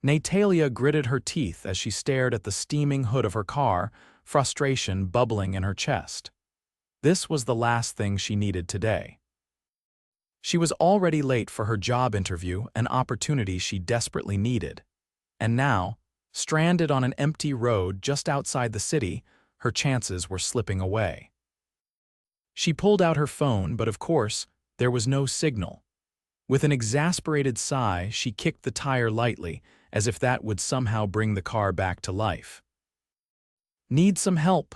Natalia gritted her teeth as she stared at the steaming hood of her car, frustration bubbling in her chest. This was the last thing she needed today. She was already late for her job interview, an opportunity she desperately needed. And now, stranded on an empty road just outside the city, her chances were slipping away. She pulled out her phone, but of course, there was no signal. With an exasperated sigh, she kicked the tire lightly, as if that would somehow bring the car back to life. "Need some help?"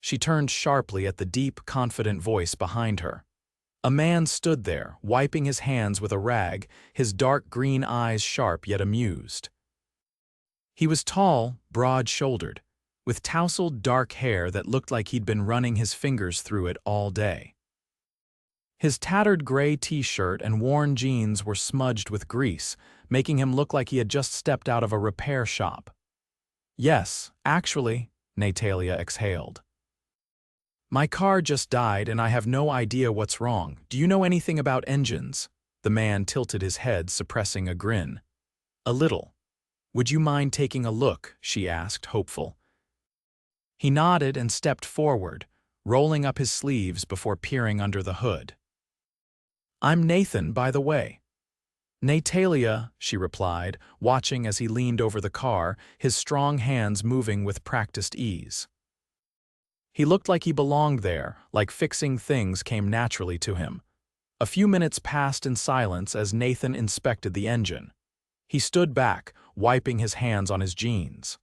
She turned sharply at the deep, confident voice behind her. A man stood there, wiping his hands with a rag, his dark green eyes sharp yet amused. He was tall, broad-shouldered, with tousled dark hair that looked like he'd been running his fingers through it all day. His tattered gray t-shirt and worn jeans were smudged with grease, making him look like he had just stepped out of a repair shop. "Yes, actually," Natalia exhaled. "My car just died and I have no idea what's wrong. Do you know anything about engines?" The man tilted his head, suppressing a grin. "A little. Would you mind taking a look?" she asked, hopeful. He nodded and stepped forward, rolling up his sleeves before peering under the hood. "I'm Nathan, by the way." "Natalia," she replied, watching as he leaned over the car, his strong hands moving with practiced ease. He looked like he belonged there, like fixing things came naturally to him. A few minutes passed in silence as Nathan inspected the engine. He stood back, wiping his hands on his jeans.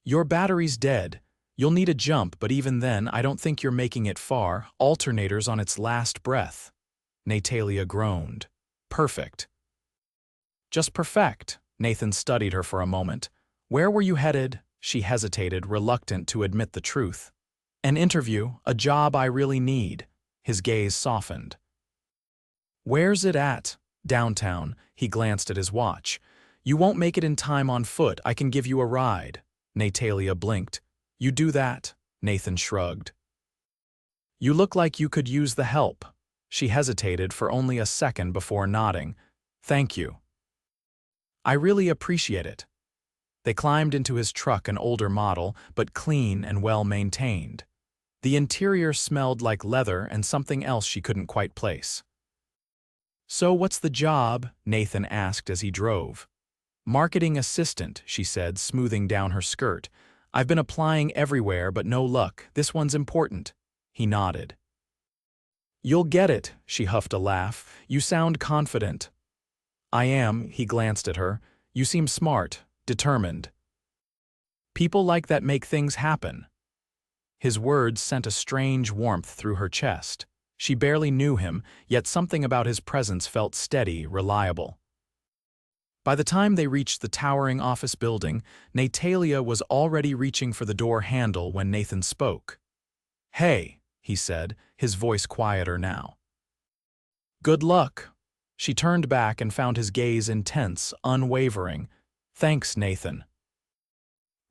"Your battery's dead. You'll need a jump, but even then, I don't think you're making it far. Alternator's on its last breath." Natalia groaned. "Perfect." "Just perfect." Nathan studied her for a moment. "Where were you headed?" She hesitated, reluctant to admit the truth. "An interview, a job I really need." His gaze softened. "Where's it at?" "Downtown." He glanced at his watch. "You won't make it in time on foot. I can give you a ride." Natalia blinked. "You do that?" Nathan shrugged. "You look like you could use the help." She hesitated for only a second before nodding. "Thank you. I really appreciate it." They climbed into his truck, an older model, but clean and well-maintained. The interior smelled like leather and something else she couldn't quite place. "So what's the job?" Nathan asked as he drove. "Marketing assistant," she said, smoothing down her skirt. "I've been applying everywhere, but no luck. This one's important." He nodded. "You'll get it," she huffed a laugh. "You sound confident." "I am," he glanced at her. "You seem smart, determined. People like that make things happen." His words sent a strange warmth through her chest. She barely knew him, yet something about his presence felt steady, reliable. By the time they reached the towering office building, Natalia was already reaching for the door handle when Nathan spoke. "Hey," he said, his voice quieter now. "Good luck." She turned back and found his gaze intense, unwavering. "Thanks, Nathan."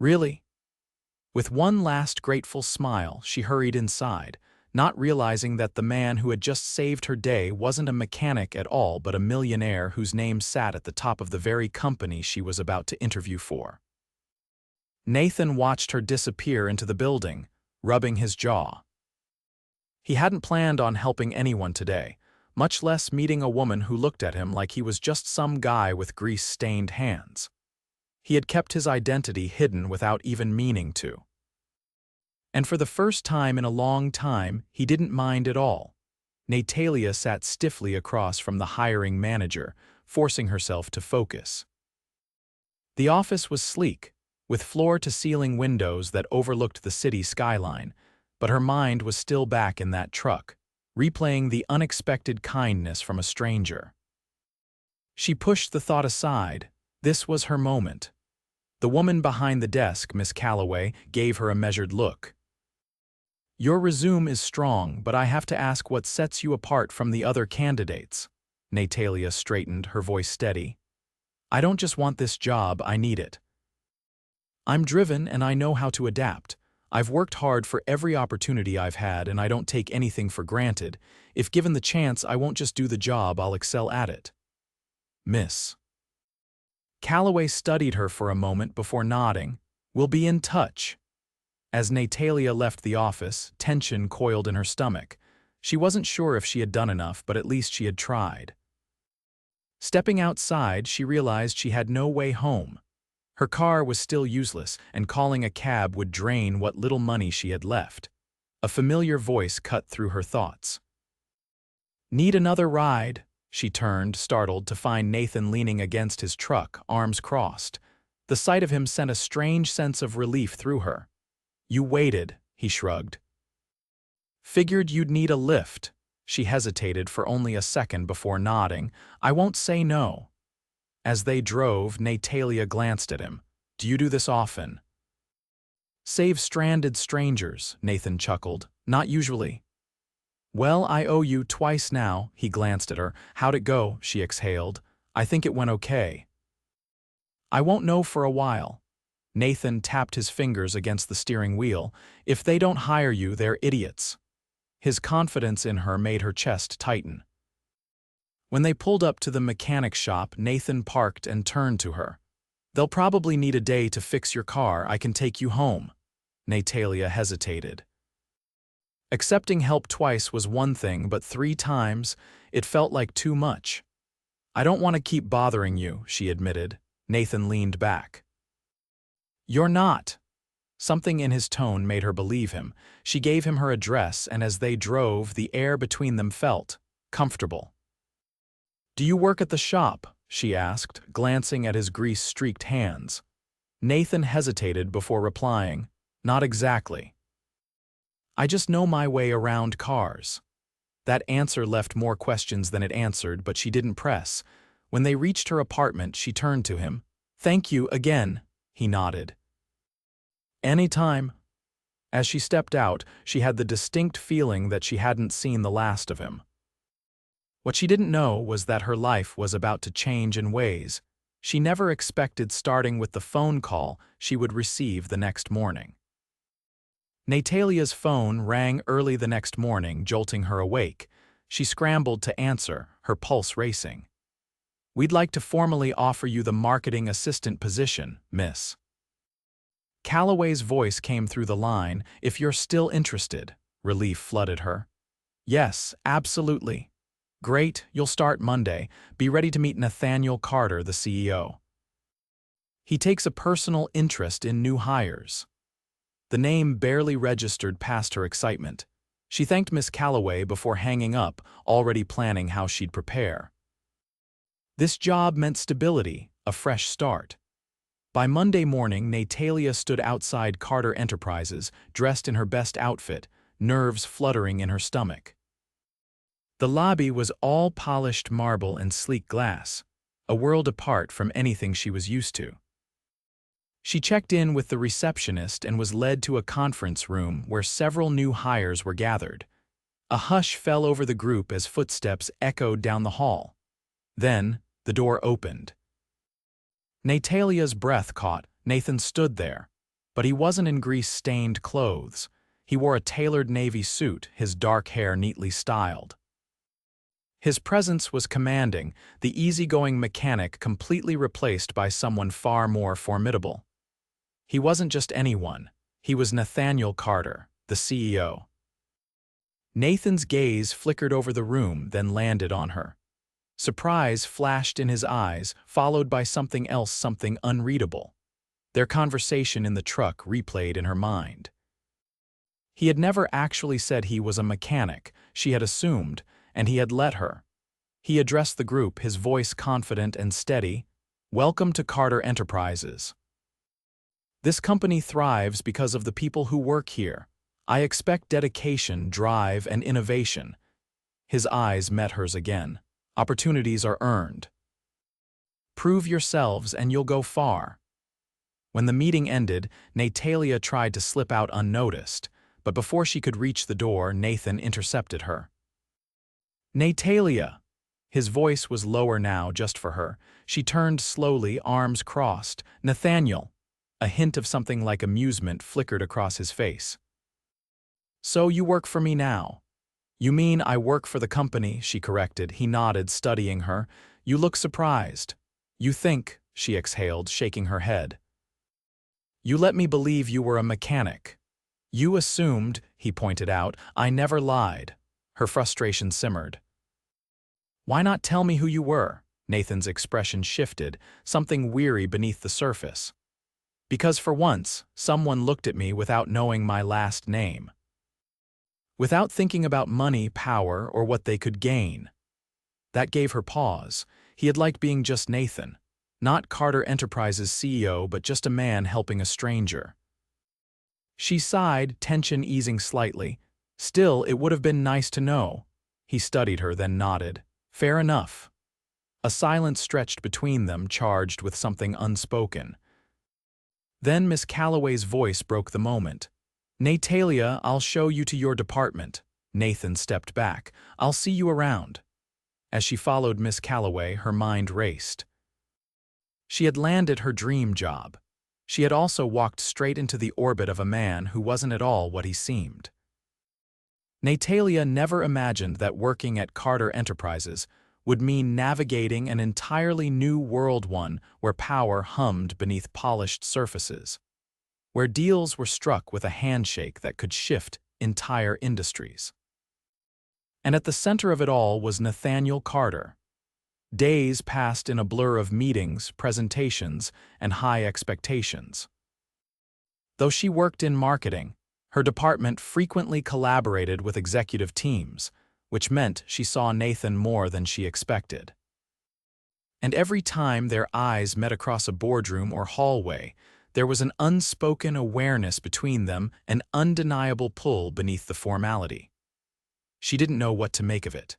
"Really?" With one last grateful smile, she hurried inside, not realizing that the man who had just saved her day wasn't a mechanic at all but a millionaire whose name sat at the top of the very company she was about to interview for. Nathan watched her disappear into the building, rubbing his jaw. He hadn't planned on helping anyone today, much less meeting a woman who looked at him like he was just some guy with grease-stained hands. He had kept his identity hidden without even meaning to. And for the first time in a long time, he didn't mind at all. Natalia sat stiffly across from the hiring manager, forcing herself to focus. The office was sleek, with floor-to-ceiling windows that overlooked the city skyline, but her mind was still back in that truck, replaying the unexpected kindness from a stranger. She pushed the thought aside. This was her moment. The woman behind the desk, Miss Calloway, gave her a measured look. "Your resume is strong, but I have to ask what sets you apart from the other candidates." Natalia straightened, her voice steady. "I don't just want this job, I need it. I'm driven and I know how to adapt. I've worked hard for every opportunity I've had and I don't take anything for granted. If given the chance, I won't just do the job, I'll excel at it." "Miss Calloway studied her for a moment before nodding. "We'll be in touch." As Natalia left the office, tension coiled in her stomach. She wasn't sure if she had done enough, but at least she had tried. Stepping outside, she realized she had no way home. Her car was still useless, and calling a cab would drain what little money she had left. A familiar voice cut through her thoughts. "Need another ride?" She turned, startled, to find Nathan leaning against his truck, arms crossed. The sight of him sent a strange sense of relief through her. "You waited," he shrugged. "Figured you'd need a lift." She hesitated for only a second before nodding. "I won't say no." As they drove, Natalia glanced at him. "Do you do this often?" "Save stranded strangers," Nathan chuckled. "Not usually." "Well, I owe you twice now." He glanced at her. "How'd it go?" She exhaled. "I think it went okay." "I won't know for a while." Nathan tapped his fingers against the steering wheel. "If they don't hire you, they're idiots." His confidence in her made her chest tighten. When they pulled up to the mechanic shop, Nathan parked and turned to her. "They'll probably need a day to fix your car. I can take you home." Natalia hesitated. Accepting help twice was one thing, but 3 times, it felt like too much. "I don't want to keep bothering you," she admitted. Nathan leaned back. "You're not." Something in his tone made her believe him. She gave him her address, and as they drove, the air between them felt comfortable. "Do you work at the shop?" she asked, glancing at his grease-streaked hands. Nathan hesitated before replying, "Not exactly. I just know my way around cars." That answer left more questions than it answered, but she didn't press. When they reached her apartment, she turned to him. "Thank you again." He nodded. "Anytime." As she stepped out, she had the distinct feeling that she hadn't seen the last of him. What she didn't know was that her life was about to change in ways she never expected, starting with the phone call she would receive the next morning. Natalia's phone rang early the next morning, jolting her awake. She scrambled to answer, her pulse racing. "We'd like to formally offer you the marketing assistant position, miss." Calloway's voice came through the line. "If you're still interested." Relief flooded her. "Yes, absolutely." "Great, you'll start Monday. Be ready to meet Nathaniel Carter, the CEO. He takes a personal interest in new hires." The name barely registered past her excitement. She thanked Miss Calloway before hanging up, already planning how she'd prepare. This job meant stability, a fresh start. By Monday morning, Natalia stood outside Carter Enterprises, dressed in her best outfit, nerves fluttering in her stomach. The lobby was all polished marble and sleek glass, a world apart from anything she was used to. She checked in with the receptionist and was led to a conference room where several new hires were gathered. A hush fell over the group as footsteps echoed down the hall. Then, the door opened. Natalia's breath caught. Nathan stood there, but he wasn't in grease-stained clothes. He wore a tailored navy suit, his dark hair neatly styled. His presence was commanding, the easygoing mechanic completely replaced by someone far more formidable. He wasn't just anyone. He was Nathaniel Carter, the CEO. Nathan's gaze flickered over the room, then landed on her. Surprise flashed in his eyes, followed by something else, something unreadable. Their conversation in the truck replayed in her mind. He had never actually said he was a mechanic, she had assumed, and he had let her. He addressed the group, his voice confident and steady. "Welcome to Carter Enterprises. This company thrives because of the people who work here. I expect dedication, drive, and innovation." His eyes met hers again. "Opportunities are earned. Prove yourselves and you'll go far." When the meeting ended, Natalia tried to slip out unnoticed, but before she could reach the door, Nathan intercepted her. "Natalia!" His voice was lower now, just for her. She turned slowly, arms crossed. "Nathaniel!" A hint of something like amusement flickered across his face. "So you work for me now?" "You mean I work for the company," she corrected. He nodded, studying her. "You look surprised. You think," she exhaled, shaking her head. You let me believe you were a mechanic. You assumed, he pointed out, I never lied. Her frustration simmered. Why not tell me who you were? Nathan's expression shifted, something weary beneath the surface. Because for once, someone looked at me without knowing my last name. Without thinking about money, power, or what they could gain. That gave her pause. He had liked being just Nathan. Not Carter Enterprises' CEO, but just a man helping a stranger. She sighed, tension easing slightly. Still, it would have been nice to know. He studied her, then nodded. Fair enough. A silence stretched between them, charged with something unspoken. Then Miss Calloway's voice broke the moment. Natalia, I'll show you to your department. Nathan stepped back. I'll see you around. As she followed Miss Calloway, her mind raced. She had landed her dream job. She had also walked straight into the orbit of a man who wasn't at all what he seemed. Natalia never imagined that working at Carter Enterprises would mean navigating an entirely new world, one where power hummed beneath polished surfaces, where deals were struck with a handshake that could shift entire industries. And at the center of it all was Nathaniel Carter. Days passed in a blur of meetings, presentations, and high expectations. Though she worked in marketing, her department frequently collaborated with executive teams, which meant she saw Nathan more than she expected. And every time their eyes met across a boardroom or hallway, there was an unspoken awareness between them, an undeniable pull beneath the formality. She didn't know what to make of it.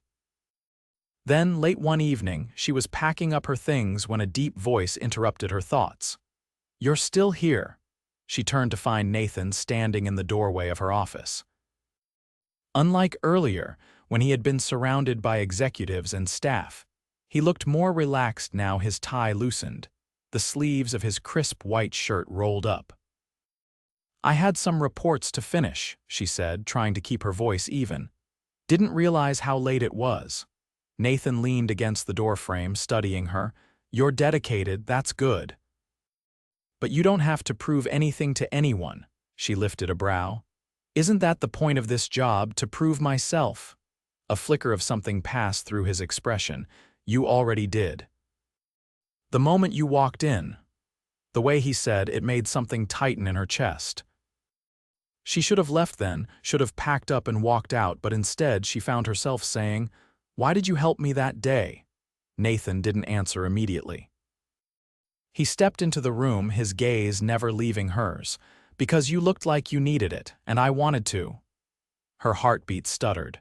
Then, late one evening, she was packing up her things when a deep voice interrupted her thoughts. You're still here. She turned to find Nathan standing in the doorway of her office. Unlike earlier, when he had been surrounded by executives and staff, he looked more relaxed now, his tie loosened, the sleeves of his crisp white shirt rolled up. I had some reports to finish, she said, trying to keep her voice even. Didn't realize how late it was. Nathan leaned against the doorframe, studying her. You're dedicated, that's good. But you don't have to prove anything to anyone, she lifted a brow. Isn't that the point of this job, to prove myself? A flicker of something passed through his expression. You already did. The moment you walked in. The way he said it made something tighten in her chest. She should have left then, should have packed up and walked out, but instead she found herself saying, Why did you help me that day? Nathan didn't answer immediately. He stepped into the room, his gaze never leaving hers. Because you looked like you needed it, and I wanted to. Her heartbeat stuttered.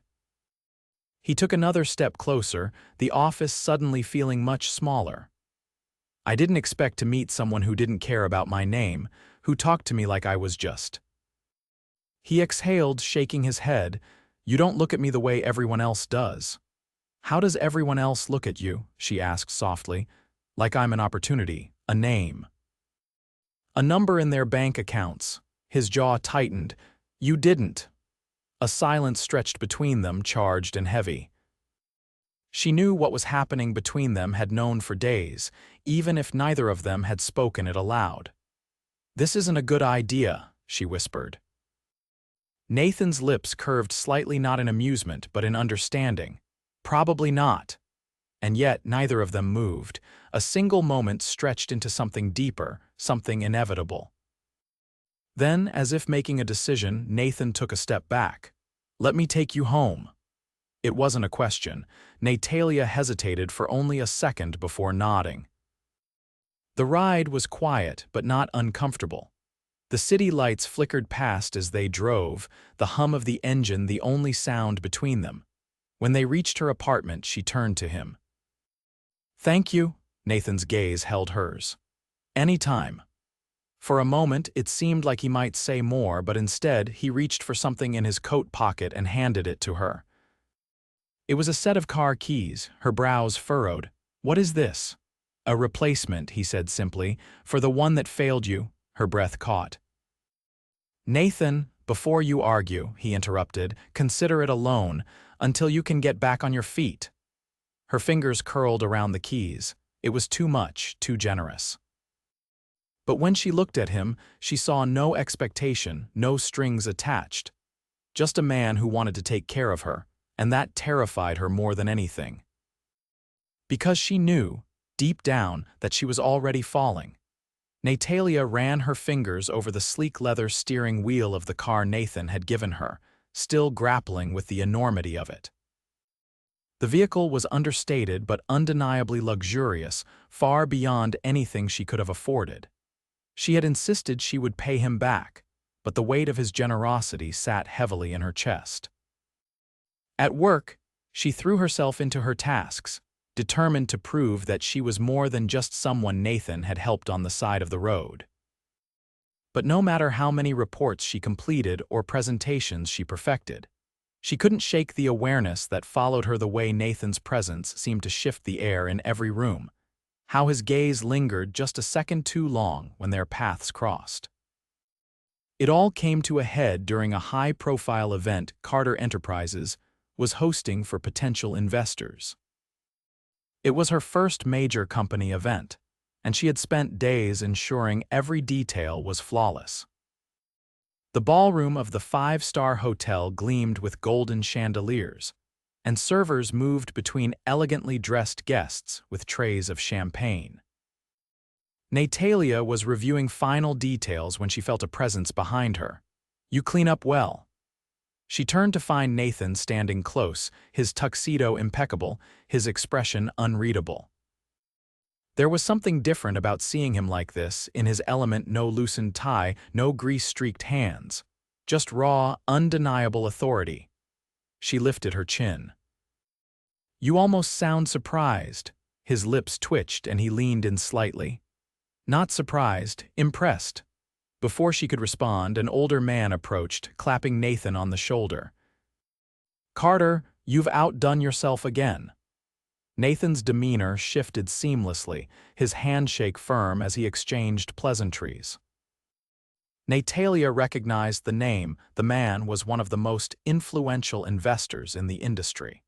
He took another step closer, the office suddenly feeling much smaller. I didn't expect to meet someone who didn't care about my name, who talked to me like I was just. He exhaled, shaking his head. You don't look at me the way everyone else does. How does everyone else look at you? She asked softly. Like I'm an opportunity, a name. A number in their bank accounts. His jaw tightened. You didn't. A silence stretched between them, charged and heavy. She knew what was happening between them, had known for days, even if neither of them had spoken it aloud. This isn't a good idea, she whispered. Nathan's lips curved slightly, not in amusement, but in understanding. Probably not. And yet neither of them moved. A single moment stretched into something deeper, something inevitable. Then, as if making a decision, Nathan took a step back. Let me take you home. It wasn't a question. Natalia hesitated for only a second before nodding. The ride was quiet, but not uncomfortable. The city lights flickered past as they drove, the hum of the engine the only sound between them. When they reached her apartment, she turned to him. Thank you, Nathan's gaze held hers. Anytime. For a moment, it seemed like he might say more, but instead, he reached for something in his coat pocket and handed it to her. It was a set of car keys, her brows furrowed. What is this? A replacement, he said simply, for the one that failed you, her breath caught. Nathan, before you argue, he interrupted, consider it a loan, until you can get back on your feet. Her fingers curled around the keys. It was too much, too generous. But when she looked at him, she saw no expectation, no strings attached. Just a man who wanted to take care of her, and that terrified her more than anything. Because she knew, deep down, that she was already falling. Natalia ran her fingers over the sleek leather steering wheel of the car Nathan had given her, still grappling with the enormity of it. The vehicle was understated but undeniably luxurious, far beyond anything she could have afforded. She had insisted she would pay him back, but the weight of his generosity sat heavily in her chest. At work, she threw herself into her tasks, determined to prove that she was more than just someone Nathan had helped on the side of the road. But no matter how many reports she completed or presentations she perfected, she couldn't shake the awareness that followed her the way Nathan's presence seemed to shift the air in every room, how his gaze lingered just a second too long when their paths crossed. It all came to a head during a high-profile event Carter Enterprises was hosting for potential investors. It was her first major company event, and she had spent days ensuring every detail was flawless. The ballroom of the five-star hotel gleamed with golden chandeliers, and servers moved between elegantly dressed guests with trays of champagne. Natalia was reviewing final details when she felt a presence behind her. "You clean up well." She turned to find Nathan standing close, his tuxedo impeccable, his expression unreadable. There was something different about seeing him like this, in his element, no loosened tie, no grease-streaked hands. Just raw, undeniable authority. She lifted her chin. "You almost sound surprised." His lips twitched and he leaned in slightly. Not surprised, impressed. Before she could respond, an older man approached, clapping Nathan on the shoulder. "Carter, you've outdone yourself again." Nathan's demeanor shifted seamlessly, his handshake firm as he exchanged pleasantries. Natalia recognized the name. The man was one of the most influential investors in the industry.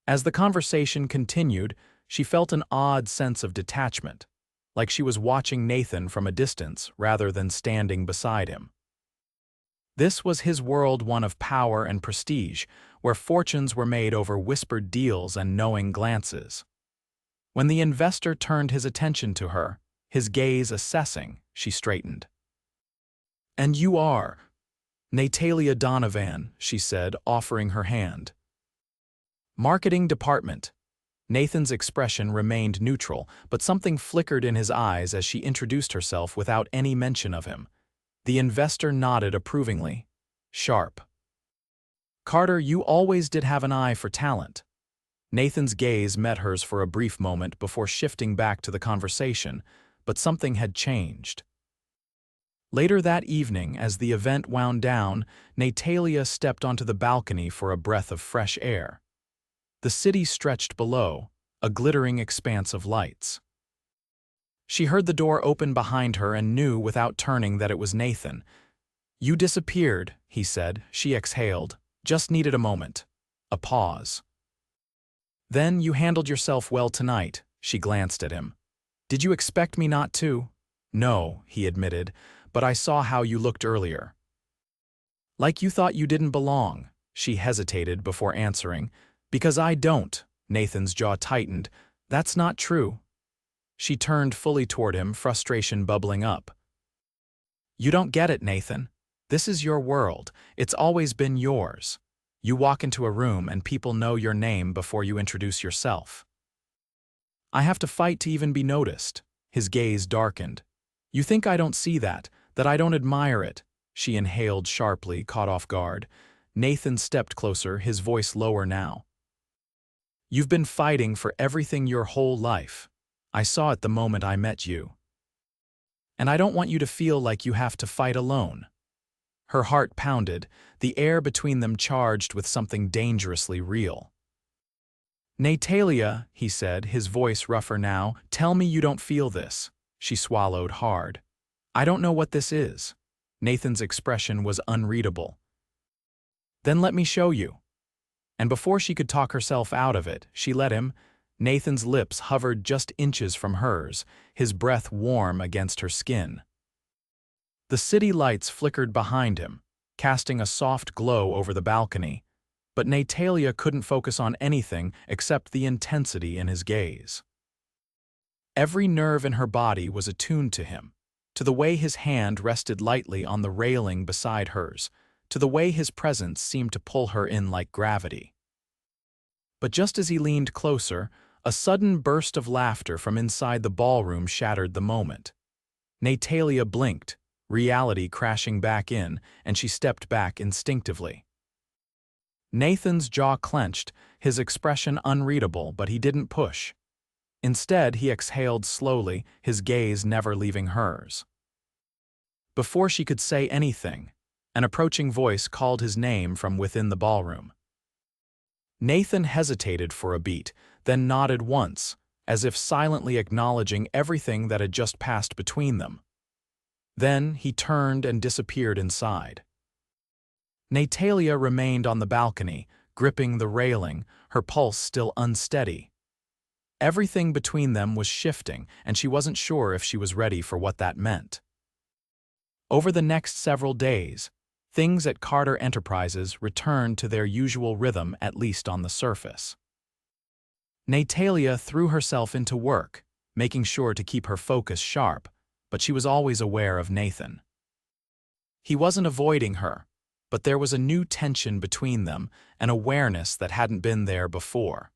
As the conversation continued, she felt an odd sense of detachment, like she was watching Nathan from a distance rather than standing beside him. This was his world, one of power and prestige, where fortunes were made over whispered deals and knowing glances. When the investor turned his attention to her, his gaze assessing, she straightened. "And you are?" "Natalia Donovan," she said, offering her hand. "Marketing department." Nathan's expression remained neutral, but something flickered in his eyes as she introduced herself without any mention of him. The investor nodded approvingly. "Sharp." "Carter, you always did have an eye for talent." Nathan's gaze met hers for a brief moment before shifting back to the conversation, but something had changed. Later that evening, as the event wound down, Natalia stepped onto the balcony for a breath of fresh air. The city stretched below, a glittering expanse of lights. She heard the door open behind her and knew without turning that it was Nathan. "You disappeared," he said. She exhaled. "Just needed a moment." A pause. "Then you handled yourself well tonight," she glanced at him. "Did you expect me not to?" "No," he admitted, "but I saw how you looked earlier." "Like you thought you didn't belong," she hesitated before answering. "Because I don't." Nathan's jaw tightened. "That's not true." She turned fully toward him, frustration bubbling up. "You don't get it, Nathan. This is your world. It's always been yours. You walk into a room and people know your name before you introduce yourself. I have to fight to even be noticed." His gaze darkened. "You think I don't see that I don't admire it?" She inhaled sharply, caught off guard. Nathan stepped closer, his voice lower now. "You've been fighting for everything your whole life. I saw it the moment I met you. And I don't want you to feel like you have to fight alone." Her heart pounded, the air between them charged with something dangerously real. "Natalia," he said, his voice rougher now, "tell me you don't feel this." She swallowed hard. "I don't know what this is." Nathan's expression was unreadable. "Then let me show you." And before she could talk herself out of it, she let him. Nathan's lips hovered just inches from hers, his breath warm against her skin. The city lights flickered behind him, casting a soft glow over the balcony, but Natalia couldn't focus on anything except the intensity in his gaze. Every nerve in her body was attuned to him, to the way his hand rested lightly on the railing beside hers, to the way his presence seemed to pull her in like gravity. But just as he leaned closer, a sudden burst of laughter from inside the ballroom shattered the moment. Natalia blinked, reality crashing back in, and she stepped back instinctively. Nathan's jaw clenched, his expression unreadable, but he didn't push. Instead, he exhaled slowly, his gaze never leaving hers. Before she could say anything, an approaching voice called his name from within the ballroom. Nathan hesitated for a beat, then nodded once, as if silently acknowledging everything that had just passed between them. Then he turned and disappeared inside. Natalia remained on the balcony, gripping the railing, her pulse still unsteady. Everything between them was shifting, and she wasn't sure if she was ready for what that meant. Over the next several days, things at Carter Enterprises returned to their usual rhythm, at least on the surface. Natalia threw herself into work, making sure to keep her focus sharp, but she was always aware of Nathan. He wasn't avoiding her, but there was a new tension between them, an awareness that hadn't been there before.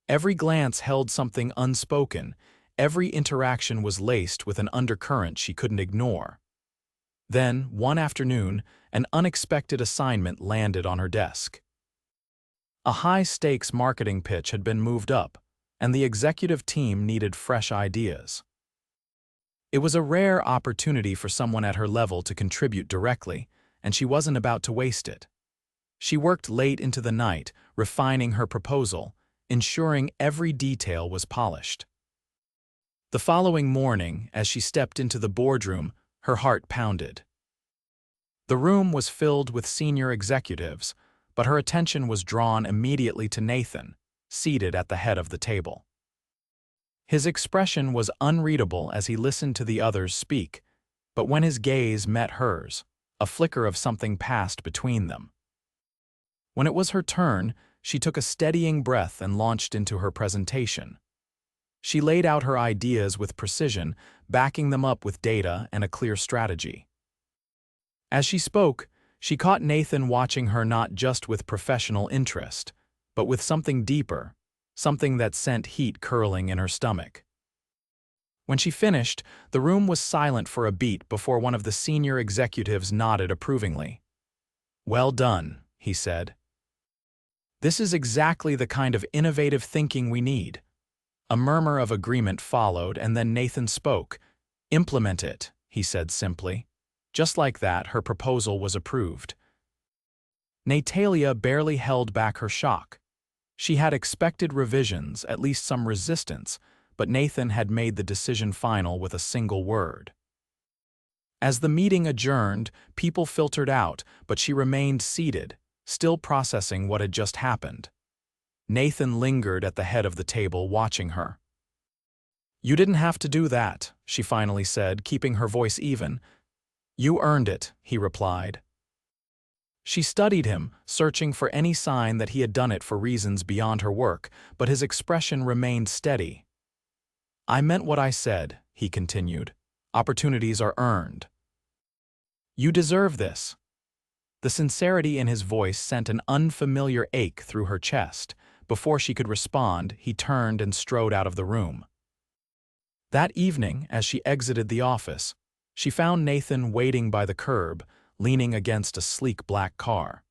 Every glance held something unspoken, every interaction was laced with an undercurrent she couldn't ignore. Then, one afternoon, an unexpected assignment landed on her desk. A high-stakes marketing pitch had been moved up, and the executive team needed fresh ideas. It was a rare opportunity for someone at her level to contribute directly, and she wasn't about to waste it. She worked late into the night, refining her proposal, ensuring every detail was polished. The following morning, as she stepped into the boardroom, her heart pounded. The room was filled with senior executives, but her attention was drawn immediately to Nathan, seated at the head of the table. His expression was unreadable as he listened to the others speak, but when his gaze met hers, a flicker of something passed between them. When it was her turn, she took a steadying breath and launched into her presentation. She laid out her ideas with precision, backing them up with data and a clear strategy. As she spoke, she caught Nathan watching her not just with professional interest, but with something deeper, something that sent heat curling in her stomach. When she finished, the room was silent for a beat before one of the senior executives nodded approvingly. "Well done," he said. "This is exactly the kind of innovative thinking we need." A murmur of agreement followed, and then Nathan spoke. "Implement it," he said simply. Just like that, her proposal was approved. Natalia barely held back her shock. She had expected revisions, at least some resistance, but Nathan had made the decision final with a single word. As the meeting adjourned, people filtered out, but she remained seated, still processing what had just happened. Nathan lingered at the head of the table, watching her. "You didn't have to do that," she finally said, keeping her voice even. "You earned it," he replied. She studied him, searching for any sign that he had done it for reasons beyond her work, but his expression remained steady. "I meant what I said," he continued. "Opportunities are earned. You deserve this." The sincerity in his voice sent an unfamiliar ache through her chest. Before she could respond, he turned and strode out of the room. That evening, as she exited the office, she found Nathan waiting by the curb, leaning against a sleek black car.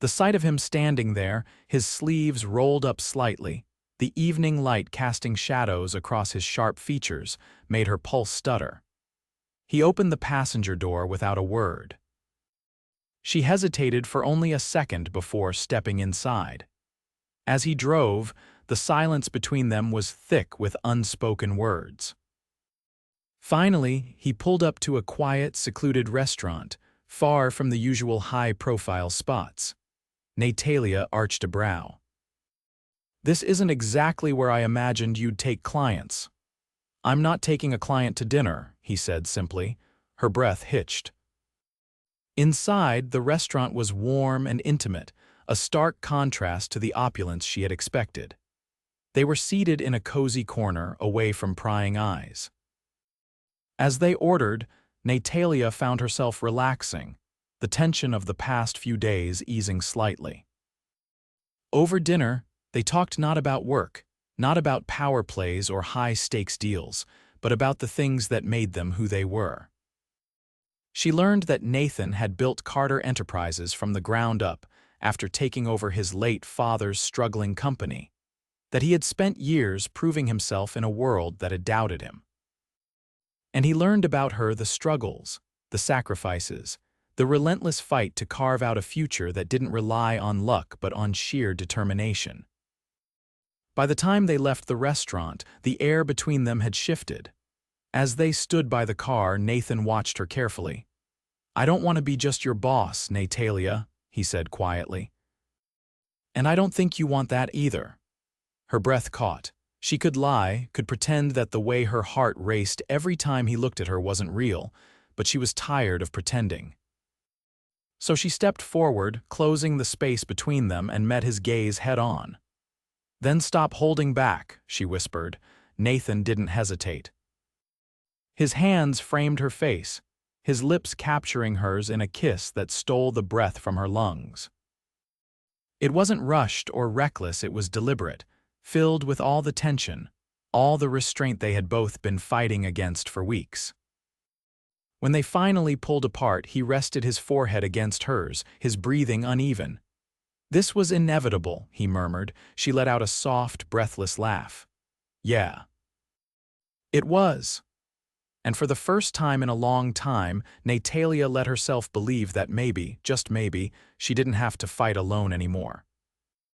The sight of him standing there, his sleeves rolled up slightly, the evening light casting shadows across his sharp features, made her pulse stutter. He opened the passenger door without a word. She hesitated for only a second before stepping inside. As he drove, the silence between them was thick with unspoken words. Finally, he pulled up to a quiet, secluded restaurant, far from the usual high-profile spots. Natalia arched a brow. "This isn't exactly where I imagined you'd take clients." "I'm not taking a client to dinner," he said simply. Her breath hitched. Inside, the restaurant was warm and intimate, a stark contrast to the opulence she had expected. They were seated in a cozy corner, away from prying eyes. As they ordered, Natalia found herself relaxing, the tension of the past few days easing slightly. Over dinner, they talked not about work, not about power plays or high-stakes deals, but about the things that made them who they were. She learned that Nathan had built Carter Enterprises from the ground up after taking over his late father's struggling company, that he had spent years proving himself in a world that had doubted him. And he learned about her the struggles, the sacrifices, the relentless fight to carve out a future that didn't rely on luck but on sheer determination. By the time they left the restaurant, the air between them had shifted. As they stood by the car, Nathan watched her carefully. "I don't want to be just your boss, Natalia," he said quietly. "And I don't think you want that either." Her breath caught. She could lie, could pretend that the way her heart raced every time he looked at her wasn't real, but she was tired of pretending. So she stepped forward, closing the space between them, and met his gaze head-on. "Then stop holding back," she whispered. Nathan didn't hesitate. His hands framed her face, his lips capturing hers in a kiss that stole the breath from her lungs. It wasn't rushed or reckless, it was deliberate, filled with all the tension, all the restraint they had both been fighting against for weeks. When they finally pulled apart, he rested his forehead against hers, his breathing uneven. "This was inevitable," he murmured. She let out a soft, breathless laugh. "Yeah." It was. And for the first time in a long time, Natalia let herself believe that maybe, just maybe, she didn't have to fight alone anymore.